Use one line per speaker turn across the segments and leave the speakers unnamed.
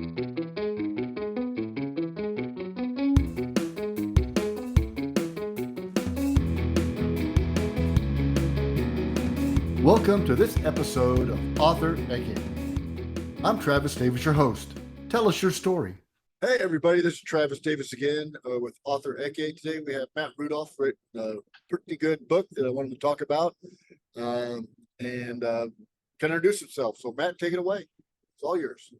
Welcome to this episode of Author Echo. I'm Travis Davis, your host. Tell us your story. Hey, everybody, this is Travis Davis again with Author Echo. Today we have Matt Rudolph written a pretty good book that I wanted to talk about and can introduce himself. So, Matt, take it away. It's all yours.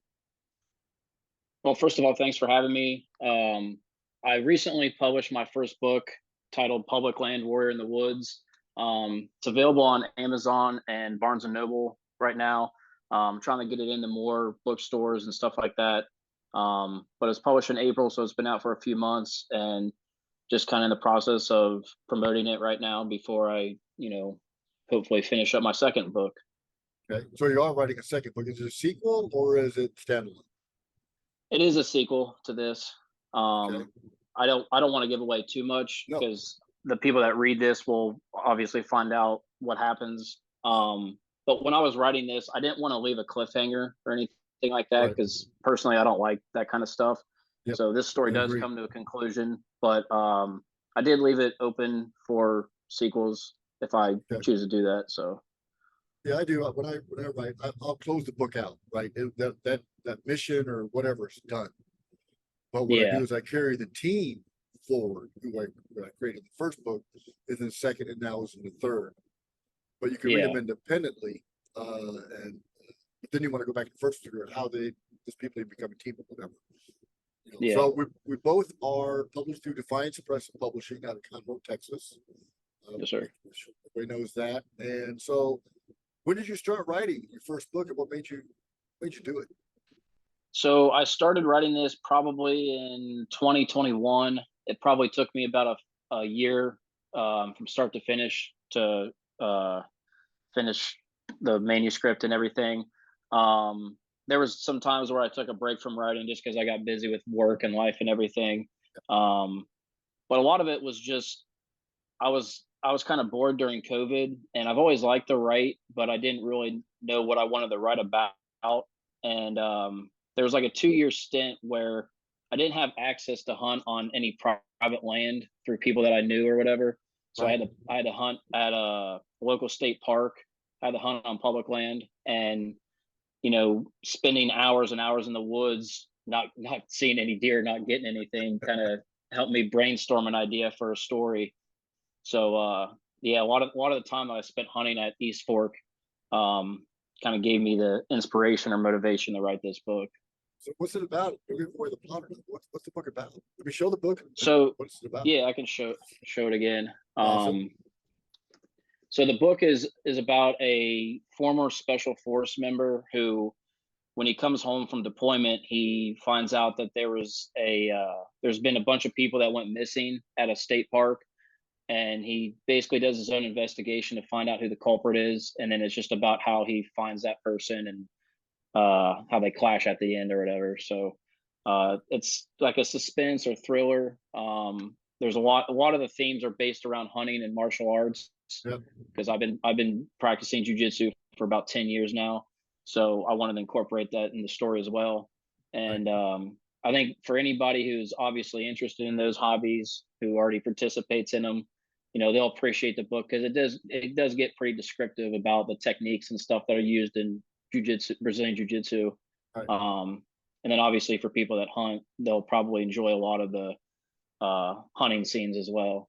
Well, first of all, thanks for having me. I recently published my first book titled Public Land Warrior in the Woods. It's available on Amazon and Barnes & Noble right now. I'm trying to get it into more bookstores and stuff like that. But it's published in April, so it's been out for a few months and just kind of in the process of promoting it right now before I, hopefully finish up my second book.
Okay, so you are writing a second book. Is it a sequel or is it standalone?
It is a sequel to this.
Okay.
I don't want to give away too much because the people that read this will obviously find out what happens. But when I was writing this, I didn't want to leave a cliffhanger or anything like that because personally, I don't like that kind of stuff. Yep. So this story does come to a conclusion, but I did leave it open for sequels if I choose to do that. So.
Yeah, I do. When I write, I'll close the book out, right? That mission or whatever is done. But what I do is I carry the team forward, who I created the first book, is in the second, and now is in the third. But you can read them independently, and then you want to go back to the first to figure out how these people become a team or whatever. So we both are published through Defiance Suppressive Publishing out of Conroe, Texas.
Yes, sir.
Everybody knows that. And so, when did you start writing your first book, and what made you do it?
So I started writing this probably in 2021. It probably took me about a year from start to finish to finish the manuscript and everything. There was some times where I took a break from writing just because I got busy with work and life and everything. But a lot of it was just I was kind of bored during COVID, and I've always liked to write, but I didn't really know what I wanted to write about. And there was like a 2-year stint where I didn't have access to hunt on any private land through people that I knew or whatever. So I had to hunt at a local state park. I had to hunt on public land, and spending hours and hours in the woods, not seeing any deer, not getting anything, kind of helped me brainstorm an idea for a story. So a lot of the time that I spent hunting at East Fork kind of gave me the inspiration or motivation to write this book.
So what's it about? What's the book about? Let me show the book.
So
what's it about?
Yeah, I can show it again.
Awesome.
So the book is about a former special force member who, when he comes home from deployment, he finds out that there's been a bunch of people that went missing at a state park, and he basically does his own investigation to find out who the culprit is, and then it's just about how he finds that person and how they clash at the end or whatever. So it's like a suspense or thriller. There's a lot of the themes are based around hunting and martial arts because I've been practicing jiu-jitsu for about 10 years now, so I wanted to incorporate that in the story as well. And I think for anybody who's obviously interested in those hobbies, who already participates in them, they'll appreciate the book because it does get pretty descriptive about the techniques and stuff that are used in jiu-jitsu, Brazilian jiu-jitsu. And then obviously for people that hunt, they'll probably enjoy a lot of the hunting scenes as well.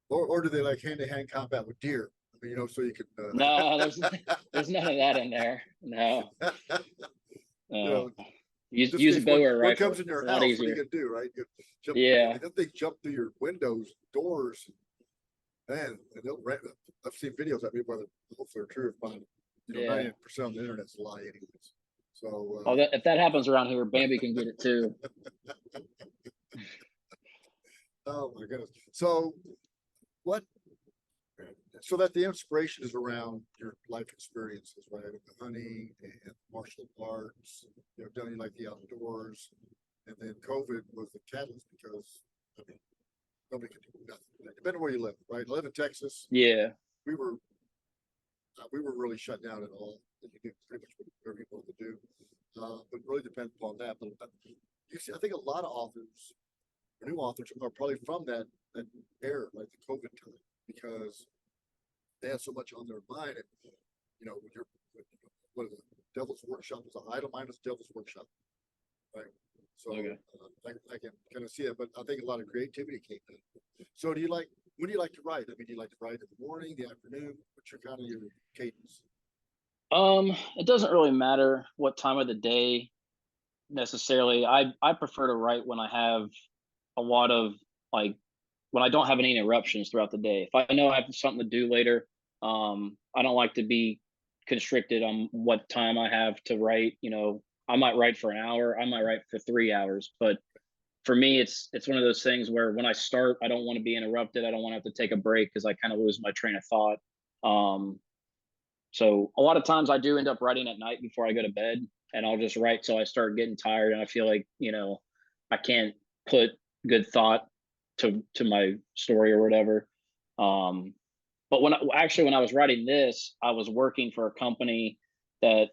Or do they like hand-to-hand combat with deer? I mean, so you could.
No, there's none of that in there. No. Use a bow or a rifle.
What comes in your house? What are you gonna do, right? If they jump through your windows, doors, man, I've seen videos of it, whether hopefully they're true or not. 90% of the internet's a lie, anyways. So.
If that happens around here, Bambi can get it too.
Oh my goodness! So, so that the inspiration is around your life experiences, right? The hunting and martial arts, done you like the outdoors, and then COVID was the catalyst because nobody could do nothing. Depending on where you live, right? I live in Texas.
Yeah.
We were really shut down at all. You did pretty much whatever you wanted to do. but it really depends upon that. But you see, I think a lot of authors, new authors, are probably from that era, like the COVID time, because they have so much on their mind. And, when you're, what is it? Devil's Workshop is an idle mind is Devil's Workshop, right? So
Okay.
I can kind of see it, but I think a lot of creativity came in. So when do you like to write? I mean, do you like to write in the morning, the afternoon? What's your kind of your cadence?
It doesn't really matter what time of the day necessarily. I prefer to write when I have a lot of, like, when I don't have any interruptions throughout the day. If I know I have something to do later, I don't like to be constricted on what time I have to write. I might write for an hour, I might write for 3 hours, but for me, it's one of those things where when I start, I don't want to be interrupted. I don't want to have to take a break because I kind of lose my train of thought. Um, so a lot of times I do end up writing at night before I go to bed, and I'll just write till I start getting tired and I feel like, I can't put good thought to my story or whatever. Um, but when I was writing this, I was working for a company that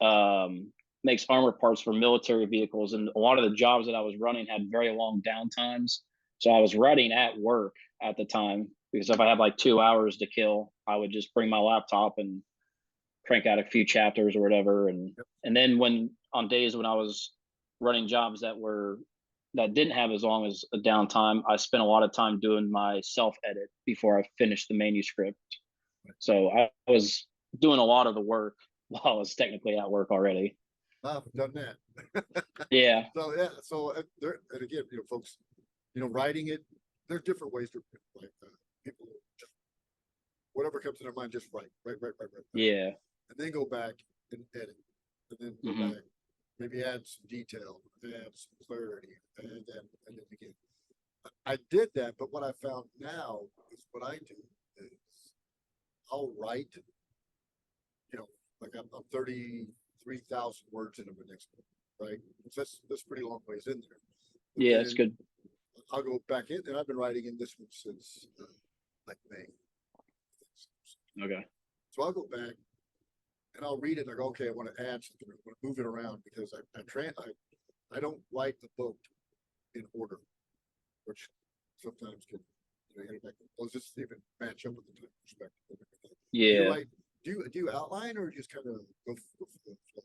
makes armor parts for military vehicles, and a lot of the jobs that I was running had very long downtimes. So I was writing at work at the time because if I had like 2 hours to kill, I would just bring my laptop and crank out a few chapters or whatever. And then when on days when I was running jobs that didn't have as long as a downtime, I spent a lot of time doing my self edit before I finished the manuscript. So I was doing a lot of the work while I was technically at work already.
I've done that.
Yeah.
So yeah, so there, and again, folks, writing it, there's different ways to write. People just whatever comes to their mind, just write,
Yeah.
and then go back and edit, and then go
Hmm.
back, maybe add some detail, add some clarity, and then again. I did that, but what I found now is what I do is I'll write, like I'm 33,000 words into my next book, right? That's pretty long ways in there. But
Yeah, it's
then
good.
I'll go back in, and I've been writing in this one since like May.
Okay.
So I'll go back and I'll read it and I go, okay, I want to add something, I want to move it around because I don't write the book in order, which sometimes can, like, does this even match up with the time perspective? Do you
Yeah.
write? Do you outline or just kind of go for the flow?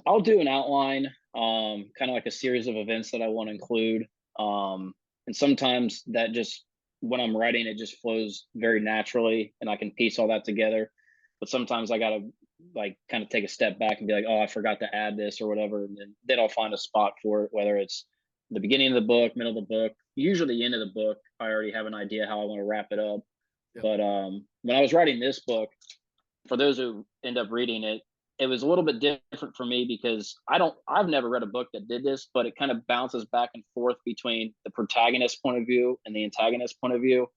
I'll do an outline, kind of like a series of events that I want to include. And sometimes that just when I'm writing, it just flows very naturally and I can piece all that together. But sometimes I gotta like kind of take a step back and be like, oh, I forgot to add this or whatever. And then I'll find a spot for it, whether it's the beginning of the book, middle of the book, usually the end of the book. I already have an idea how I want to wrap it up.
Yeah.
But when I was writing this book, for those who end up reading it, it was a little bit different for me because I've never read a book that did this, but it kind of bounces back and forth between the protagonist point of view and the antagonist point of view.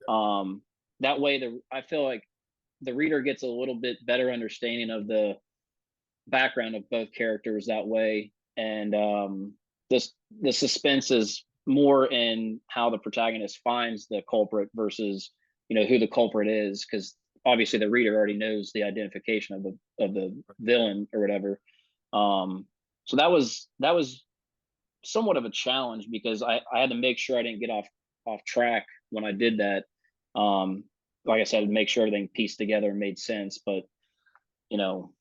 Um, that way, I feel like the reader gets a little bit better understanding of the background of both characters that way, and this the suspense is more in how the protagonist finds the culprit versus who the culprit is, because obviously the reader already knows the identification of the villain or whatever. So that was somewhat of a challenge because I had to make sure I didn't get off track when I did that. Like I said, make sure everything pieced together and made sense. But you know,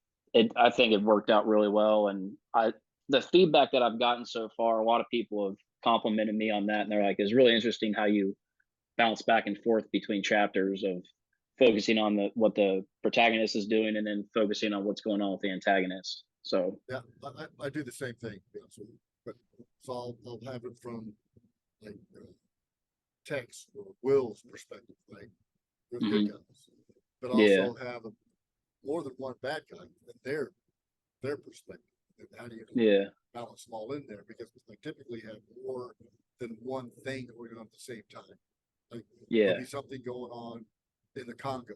I think it worked out really well. And the feedback that I've gotten so far, a lot of people have complimented me on that, and they're like, "It's really interesting how you bounce back and forth between chapters of focusing on what the protagonist is doing and then focusing on what's going on with the antagonist." So
Yeah, I do the same thing, to be honest with you. But so I'll have it from like Tex or Will's perspective, like they're the good
mhm.
guys, but
Yeah,
also have more than one bad guy and their perspective. And how do you
yeah,
balance them all in there? Because they typically have more than one thing going on at the same time. Like there'll
yeah,
be something going on in the Congo,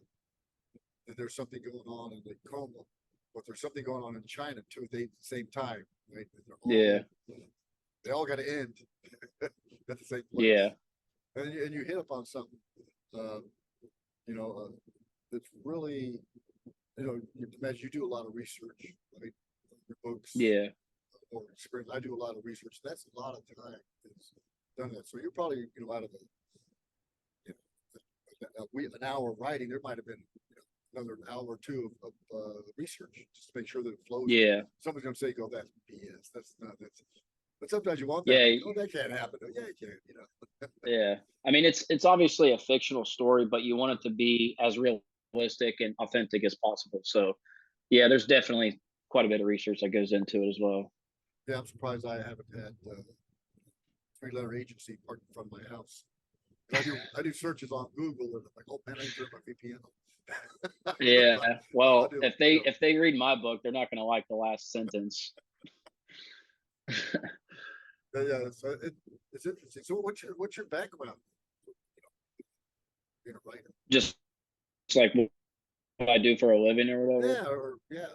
and there's something going on in the Congo, but there's something going on in China too at the same time, right? And
yeah,
they all got to end at the same
yeah,
place. And you hit upon something, uh, it's really, as you do a lot of research, right? your books
Yeah.
or experience. I do a lot of research. That's a lot of time is done that. So you're probably, out of the, you an hour of writing, there might have been, another hour or two of research just to make sure that it flows.
Yeah.
Somebody's going to say, "Go, that's BS. That's not that's." But sometimes you want that.
Yeah.
Like, oh, that can't happen. Oh, yeah, it can.
Yeah. I mean, it's obviously a fictional story, but you want it to be as realistic and authentic as possible. So, yeah, there's definitely quite a bit of research that goes into it as well.
Yeah, I'm surprised I haven't had three-letter agency parked in front of my house. I do searches on Google and I'm like, oh man, I can turn my VPN on.
Yeah.
I
Well,
do,
if they read my book, they're not going to like the last sentence.
yeah. So it's interesting. So what's your background? Being a writer.
Just like what I do for a living or whatever.
Yeah, or yeah.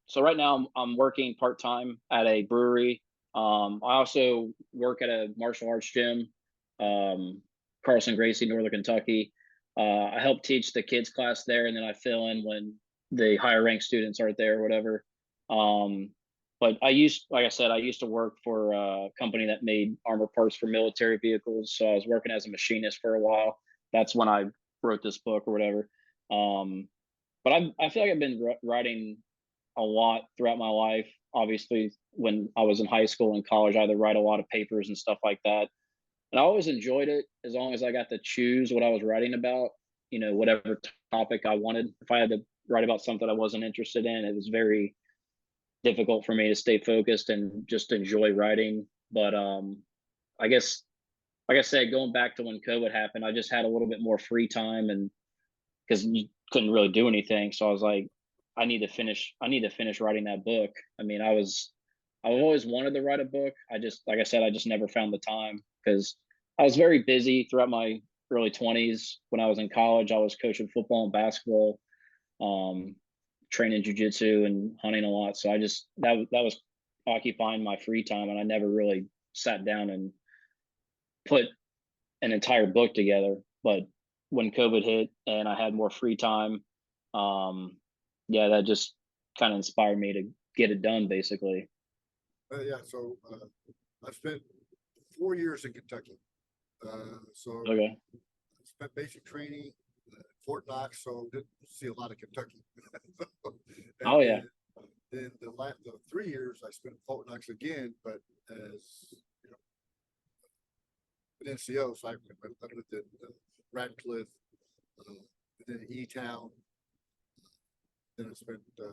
So right now I'm working part-time at a brewery. I also work at a martial arts gym, Carlson Gracie, Northern Kentucky. I help teach the kids class there, and then I fill in when the higher ranked students aren't there or whatever. Um, but like I said, I used to work for a company that made armor parts for military vehicles. So I was working as a machinist for a while. That's when I wrote this book or whatever. But I feel like I've been writing a lot throughout my life. Obviously, when I was in high school and college, I had to write a lot of papers and stuff like that. And I always enjoyed it as long as I got to choose what I was writing about, whatever topic I wanted. If I had to write about something I wasn't interested in, it was very difficult for me to stay focused and just enjoy writing. But I guess, like I said, going back to when COVID happened, I just had a little bit more free time, and because you couldn't really do anything. So I was like, I need to finish writing that book. I mean, I've always wanted to write a book. Like I said, I just never found the time because I was very busy throughout my early 20s. When I was in college, I was coaching football and basketball, training jujitsu and hunting a lot. So that was occupying my free time, and I never really sat down and put an entire book together. But when COVID hit and I had more free time, yeah, that just kind of inspired me to get it done, basically.
Yeah. So I spent 4 years in Kentucky. So
Okay.
I spent basic training at Fort Knox, so didn't see a lot of Kentucky.
Oh
and
yeah.
then the 3 years I spent at Fort Knox again, but as an NCO, so I lived in Radcliffe, then E-Town. Then I spent a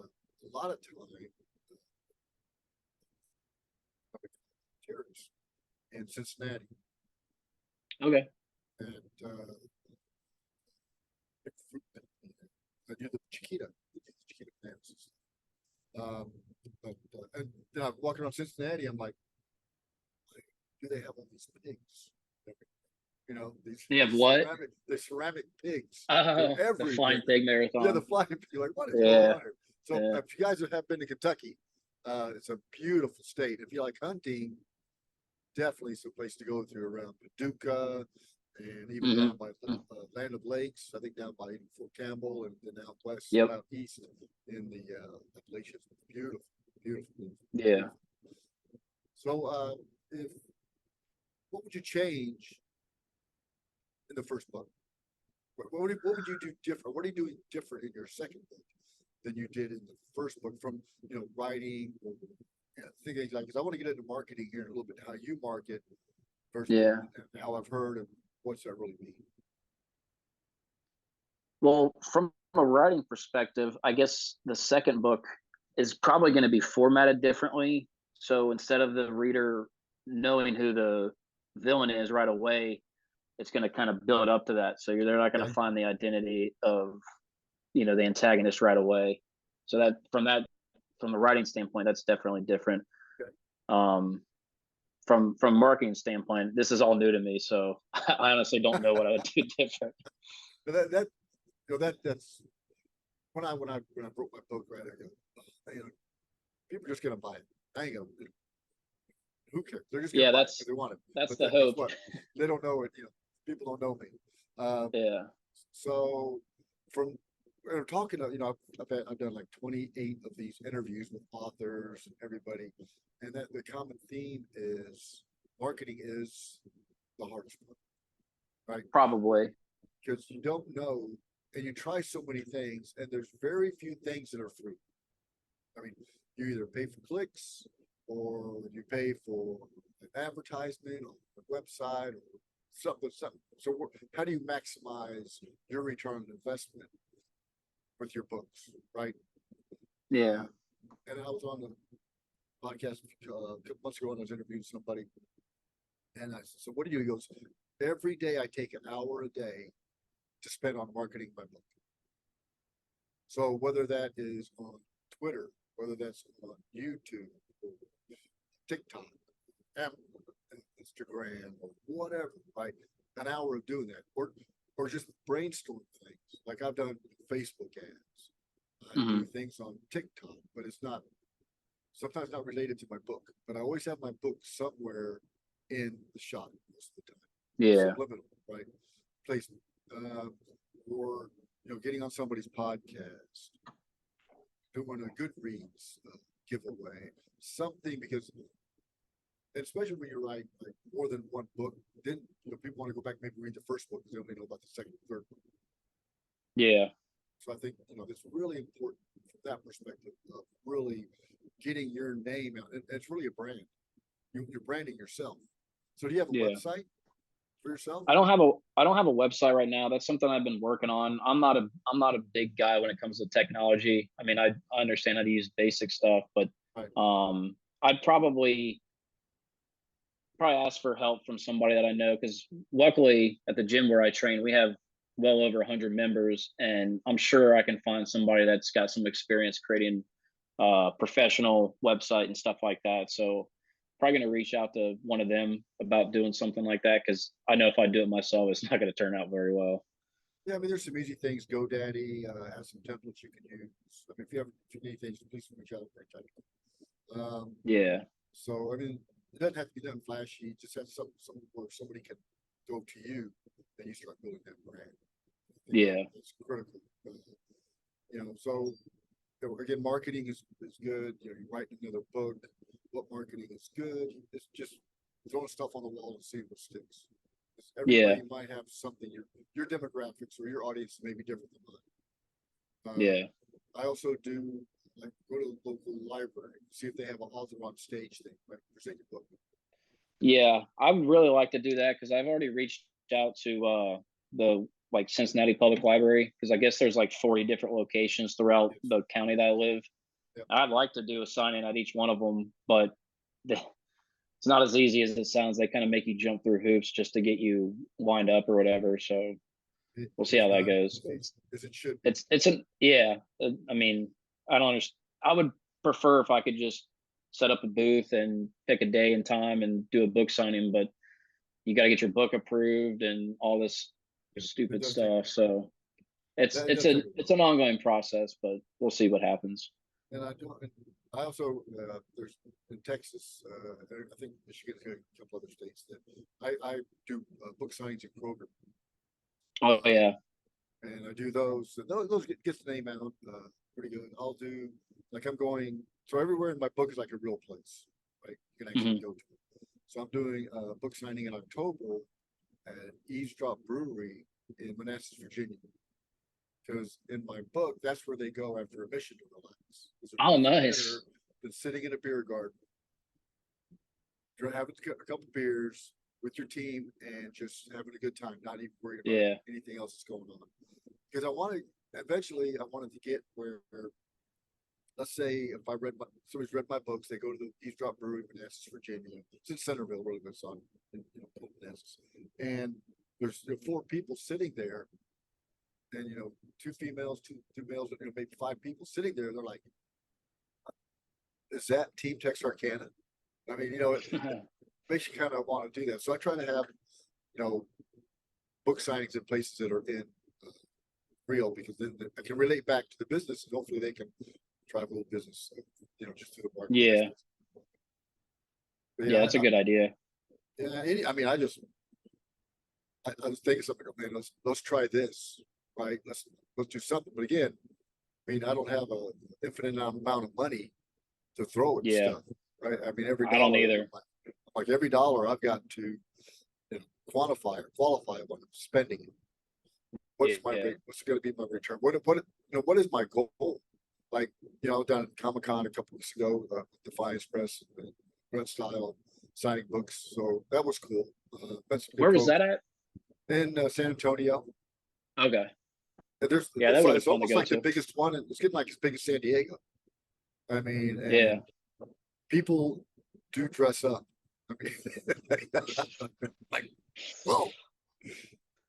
lot of time in Cincinnati,
Okay.
and I do the Chiquita dances. And then I'm walking around Cincinnati. I'm like, do they have all these pigs?
They have what?
The ceramic pigs.
Oh,
They're
the
everywhere.
Flying Pig
Yeah, the
Marathon.
flying pig. You're like, what is going
Yeah.
on here? So
Yeah.
if you guys have been to Kentucky, it's a beautiful state. If you like hunting, definitely some place to go to around Paducah and even down by Land of Lakes. I think down by Fort Campbell and then out west,
Yep.
out east in the Appalachians. Beautiful, beautiful.
Yeah.
So, what would you change in the first book? What would you do different? What are you doing different in your second book than you did in the first book from, writing or things like, because I want to get into marketing here in a little bit, how you market versus how I've heard and what's that really mean?
Well, from a writing perspective, I guess the second book is probably going to be formatted differently. So instead of the reader knowing who the villain is right away, it's going to kind of build up to that. So they're not going to find the identity of, the antagonist right away. So from the writing standpoint, that's definitely different.
Okay.
From marketing standpoint, this is all new to me, so I honestly don't know what I would do different.
But that's when I wrote my book, right? I go, people are just gonna buy it. I ain't gonna. Who cares? They're just gonna buy it if they want it.
That's
but
the hope.
What? They don't know it. People don't know me.
Yeah.
So from we're talking, I've done like 28 of these interviews with authors and everybody, and that the common theme is marketing is the hardest part, right?
Probably.
Because you don't know, and you try so many things, and there's very few things that are free. I mean, you either pay for clicks or you pay for an advertisement on a website or something. So how do you maximize your return on investment with your books, right?
Yeah.
And I was on the podcast a couple months ago, and I was interviewing somebody, and I said, "So what do you?" He goes, "Every day I take an hour a day to spend on marketing my book." So whether that is on Twitter, whether that's on YouTube, or TikTok, Instagram, or whatever, right? An hour of doing that, or just brainstorm things. Like I've done Facebook ads, I
Hmm.
do things on TikTok, but it's not sometimes not related to my book. But I always have my book somewhere in the shot most of the time.
Yeah.
Subliminal, right? Placement, or getting on somebody's podcast, doing a Goodreads giveaway, something because, and especially when you write like more than one book, then people want to go back maybe read the first book because they only know about the second and third book.
Yeah.
So I think it's really important from that perspective of really getting your name out. And it's really a brand. You're branding yourself. So do you have a
Yeah.
website for yourself?
I don't have a website right now. That's something I've been working on. I'm not a big guy when it comes to technology. I mean, I understand how to use basic stuff, but
Right.
I'd probably ask for help from somebody that I know, because luckily at the gym where I train, we have well over 100 members, and I'm sure I can find somebody that's got some experience creating professional website and stuff like that. So probably going to reach out to one of them about doing something like that, because I know if I do it myself, it's not going to turn out very well.
Yeah, I mean, there's some easy things. GoDaddy has some templates you can use. I mean, if you need things, please reach out for technical.
Yeah.
So I mean, it doesn't have to be done flashy. It just has some where somebody can go to you and you start building that brand. I think
Yeah.
that's critical. So again, marketing is good. You're writing another book. What marketing is good? It's just throwing stuff on the wall and seeing what sticks. 'Cause
Yeah.
everybody might have something. Your demographics or your audience may be different than mine.
Yeah.
I also do like go to the local library, see if they have an author on stage thing, right? Present your book.
Yeah, I would really like to do that, because I've already reached out to the like Cincinnati Public Library, because I guess there's like 40 different locations throughout
Yes.
the county that I live.
Yep.
I'd like to do a signing at each one of them, but it's not as easy as it sounds. They kind of make you jump through hoops just to get you lined up or whatever. So we'll see
It's
how that
not
goes.
as easy as it should be.
It's an yeah. I mean, I don't understand. I would prefer if I could just set up a booth and pick a day and time and do a book signing, but you got to get your book approved and all this
It
stupid
does take a
stuff.
while.
So
It does take a
it's
while.
an ongoing process, but we'll see what happens.
And I also there's in Texas, I think Michigan, a couple other states that I do book signings in Kroger,
Oh
uh,
yeah.
and I do those. And those gets the name out pretty good. I'll do like I'm going so everywhere in my book is like a real place, right? You can actually
Hmm.
go to it. So I'm doing a book signing in October at Eavesdrop Brewery in Manassas, Virginia. Because in my book, that's where they go after a mission to relax. There's
Oh,
nothing better
nice.
than sitting in a beer garden, having a couple beers with your team and just having a good time, not even worried about
Yeah.
anything else that's going on. Because eventually, I wanted to get where, let's say, if somebody's read my books, they go to the Eavesdrop Brewery in Manassas, Virginia. It's in Centerville, really, but it's on, Manassas. And there's four people sitting there and two females, two males, maybe five people sitting there. They're like, "Is that Team Texarkana?" I mean, it makes you kind of want to do that. So I try to have you know book signings in places that are in real because then I can relate back to the business and hopefully they can drive a little business, just through the marketing
Yeah.
aspects. But
Yeah,
yeah,
that's a good idea.
I mean, I was thinking something. Man, let's try this, right? let's do something. But again, I mean, I don't have a infinite amount of money to throw at
Yeah,
stuff, right? I mean, every
I don't
dollar,
either.
like every dollar I've got to quantify or qualify when I'm spending it. What's my
Yeah.
rate? What's going to be my return? What is my goal? Like, down at Comic-Con a couple weeks ago, Defiance Press, Red Style, signing books. So that was cool. Met some good
Where was
folks
that at?
in San Antonio.
Okay. Yeah, that
It's,
would have been
it's
fun to
almost
go
like the
to.
biggest one. It's getting like as big as San Diego. I mean,
Yeah.
and people do dress up. I mean, like, whoa,
I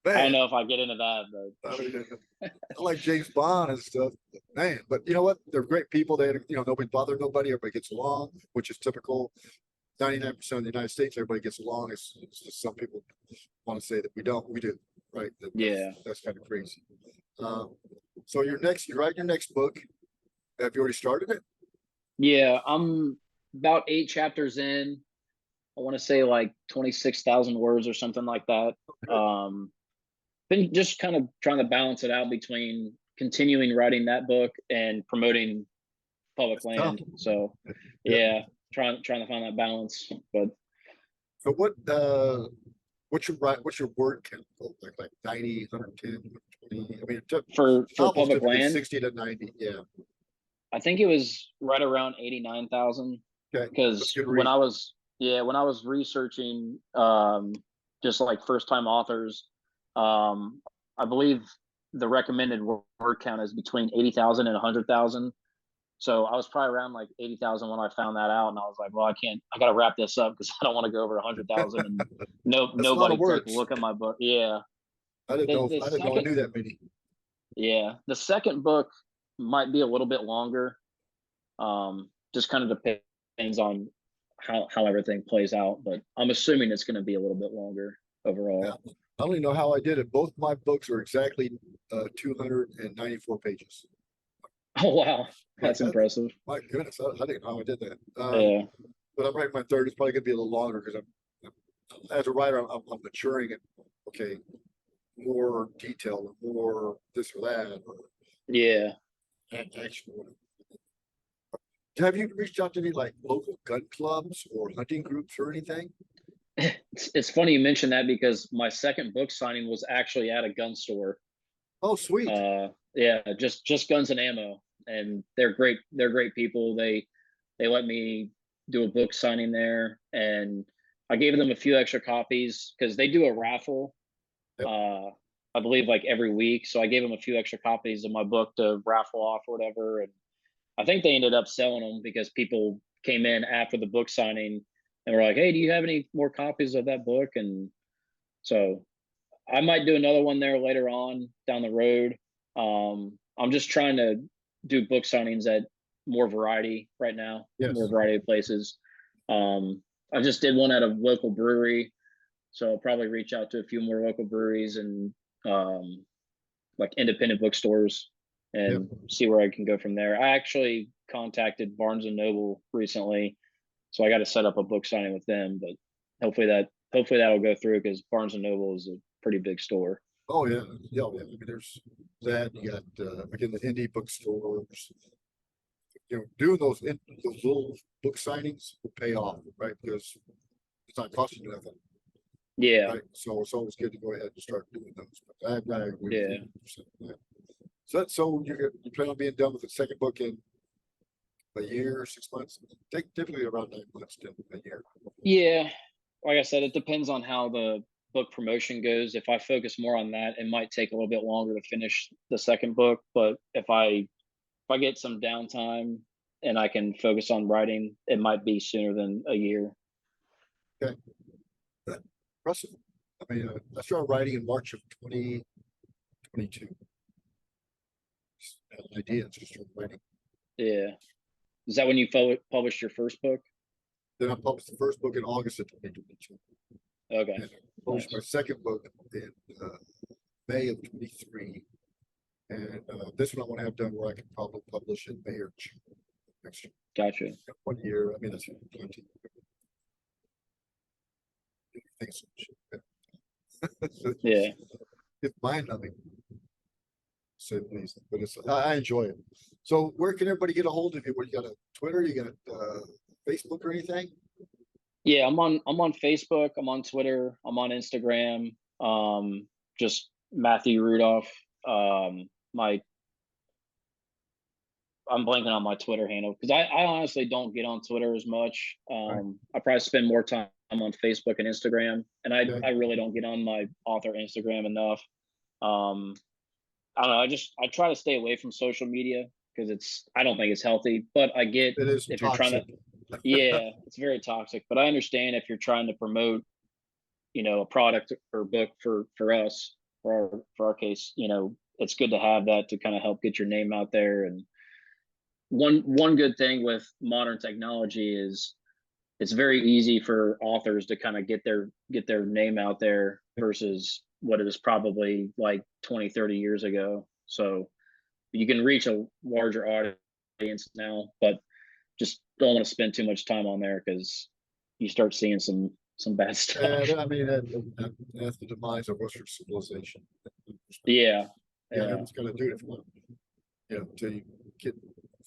don't
man.
know if I get into that,
I
but
mean, I like James Bond and stuff, man. But you know what? They're great people. Nobody bother nobody. Everybody gets along, which is typical. 99% of the United States, everybody gets along. It's just some people want to say that we don't. We do, right?
yeah.
That's kind of crazy. Um, so you're writing your next book. Have you already started it?
Yeah, I'm about 8 chapters in. I want to say like 26,000 words or something like that.
Good.
Been just kind of trying to balance it out between continuing writing that book and promoting public
It's tough.
land. So
Yeah.
yeah, trying to find that balance. But
So what's your word count? Like 90, 110, 120? I mean,
for
novels
public
typically
land,
60 to 90. Yeah.
I think it was right around 89,000
Okay. That's
because
good read.
when I was researching just like first time authors, I believe the recommended word count is between 80,000 and 100,000. So I was probably around like 80,000 when I found that out, and I was like, well, I got to wrap this up because I don't want to go over 100,000 and
That's a lot
nobody
of
take a
words.
look at my book. Yeah. The
I didn't know I
second
knew that many.
Yeah, the second book might be a little bit longer. Just kind of depends on how everything plays out, but I'm assuming it's going to be a little bit longer
Yeah.
overall.
I don't even know how I did it. Both my books are exactly 294 pages.
Oh wow,
Like
that's impressive.
my goodness, I didn't know how I did that.
Yeah,
But I'm writing my third. It's probably gonna be a little longer because as a writer, I'm maturing it. Okay, more detail, or more this or that, or
yeah.
action. Have you reached out to any like local gun clubs or hunting groups or anything?
It's funny you mentioned that because my second book signing was actually at a gun store.
Oh, sweet.
Yeah, just guns and ammo, and they're great. They're great people. They let me do a book signing there, and I gave them a few extra copies because they do a raffle.
Yep.
I believe like every week, so I gave them a few extra copies of my book to raffle off or whatever, and I think they ended up selling them because people came in after the book signing and were like, "Hey, do you have any more copies of that book?" And so I might do another one there later on down the road. I'm just trying to do book signings at more variety right now, more
Yes.
variety of places. I just did one at a local brewery, so I'll probably reach out to a few more local breweries and um, like independent bookstores
Yep.
and see where I can go from there. I actually contacted Barnes and Noble recently, so I got to set up a book signing with them. But hopefully that'll go through because Barnes and Noble is a pretty big store.
Oh yeah. Yeah. Yeah. I mean, there's that. You got again the indie bookstores. Doing those little book signings will pay off, right? Because it's not costing you nothing,
Yeah,
right? So it's always good to go ahead and start doing those. But I agree with
yeah,
you 100% on that. So you plan on being done with the second book in a year, 6 months? Take typically around 9 months to a year.
yeah. Like I said, it depends on how the book promotion goes. If I focus more on that, it might take a little bit longer to finish the second book. But if I get some downtime and I can focus on writing, it might be sooner than a year.
Okay, impressive. I mean, I started writing in March of 2022. Just had an idea, just started writing.
Yeah. Is that when you published your first book?
Then I published the first book in August of 2022.
Okay.
And I published
Nice.
my second book in May of 23. And this one I want to have done where I can probably publish in May or June next year.
Gotcha.
1 year. I mean, that's plenty. Things.
Yeah.
It's mind numbing. say the least. But I enjoy it. So where can everybody get a hold of you? What, you got a Twitter? You got Facebook or anything?
Yeah, I'm on Facebook, I'm on Twitter, I'm on Instagram. Just Matthew Rudolph. My I'm blanking on my Twitter handle because I honestly don't get on Twitter as much.
Right.
I probably spend more time on Facebook and Instagram, and I
Okay.
really don't get on my author Instagram enough. I don't know. I try to stay away from social media because I don't think it's healthy. But I get
It is
if you're trying to,
toxic.
yeah, it's very toxic. But I understand if you're trying to promote, a product or book for us for our case, it's good to have that to kind of help get your name out there. And one good thing with modern technology is it's very easy for authors to kind of get their name out there versus what it was probably like 20-30 years ago. So you can reach a larger audience now, but just don't want to spend too much time on there because you start seeing some bad stuff.
And I mean, that's the demise of Western civilization.
Yeah,
Yeah,
yeah,
everyone's gonna do it if you want, until you get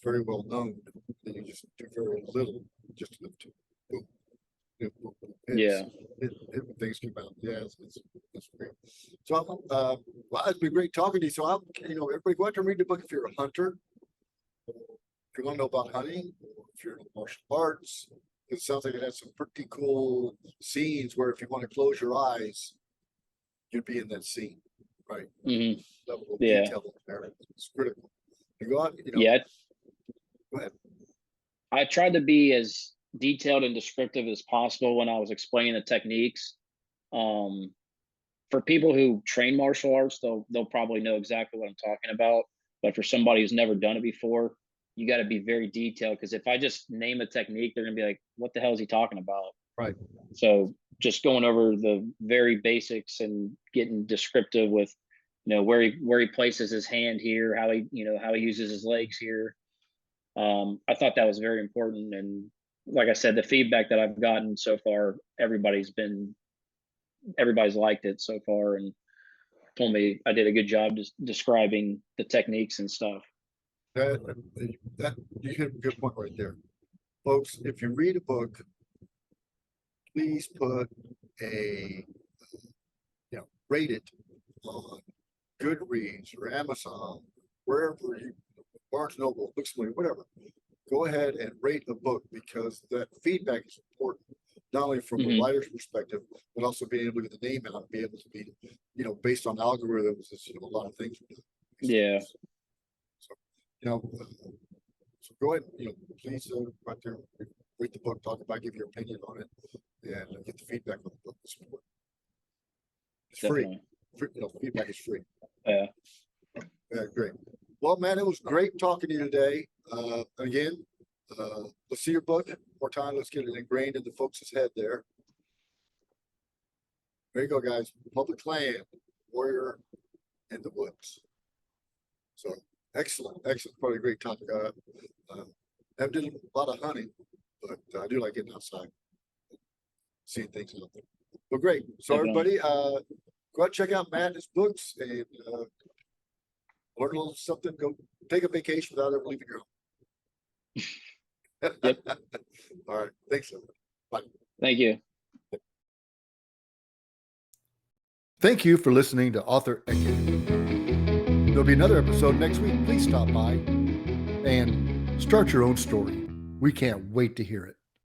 very well known, then you just do very little, just to live to. Boom. Boom.
yeah.
Things come out. Yeah, it's great. So, well, it's been great talking to you. So, everybody go out and read the book if you're a hunter, if you want to know about hunting, or if you're in martial arts. It sounds like it has some pretty cool scenes where if you want to close your eyes, you'd be in that scene, right?
Hmm.
Level of
Yeah,
detail there. It's critical. You go out,
yeah.
go ahead.
I tried to be as detailed and descriptive as possible when I was explaining the techniques. Um, for people who train martial arts, they'll probably know exactly what I'm talking about. But for somebody who's never done it before, you got to be very detailed because if I just name a technique, they're gonna be like, "What the hell is he talking about?"
Right.
So just going over the very basics and getting descriptive with, where he places his hand here, how he uses his legs here. I thought that was very important, and like I said, the feedback that I've gotten so far, everybody's liked it so far, and told me I did a good job just describing the techniques and stuff.
That you hit a good point right there, folks. If you read a book, please put rate it on Goodreads or Amazon, wherever Barnes Noble, Booksmart, whatever. Go ahead and rate a book because that feedback is important, not only from a
Hmm.
writer's perspective, but also being able to get the name out and be able to be, based on algorithms, a lot of things.
Yeah,
So, so go ahead, please go out there, read the book, talk about, give your opinion on it, and get the feedback on the book. It's
definitely.
free. Feedback is free.
Yeah,
Yeah, great. Well, man, it was great talking to you today. Again, let's see your book one more time. Let's get it ingrained in the folks' head there. There you go, guys. Public land, warrior in the woods. So excellent. Probably a great topic. I did a lot of hunting, but I do like getting outside, seeing things out there. Well, great. So
definitely.
everybody, go out and check out Matt's books and learn a little something. Go take a vacation without ever leaving your home.
Yep.
All right. Thanks. Bye.
Thank you.
Thank you for listening to Author Eke. There'll be another episode next week. Please stop by and start your own story. We can't wait to hear it.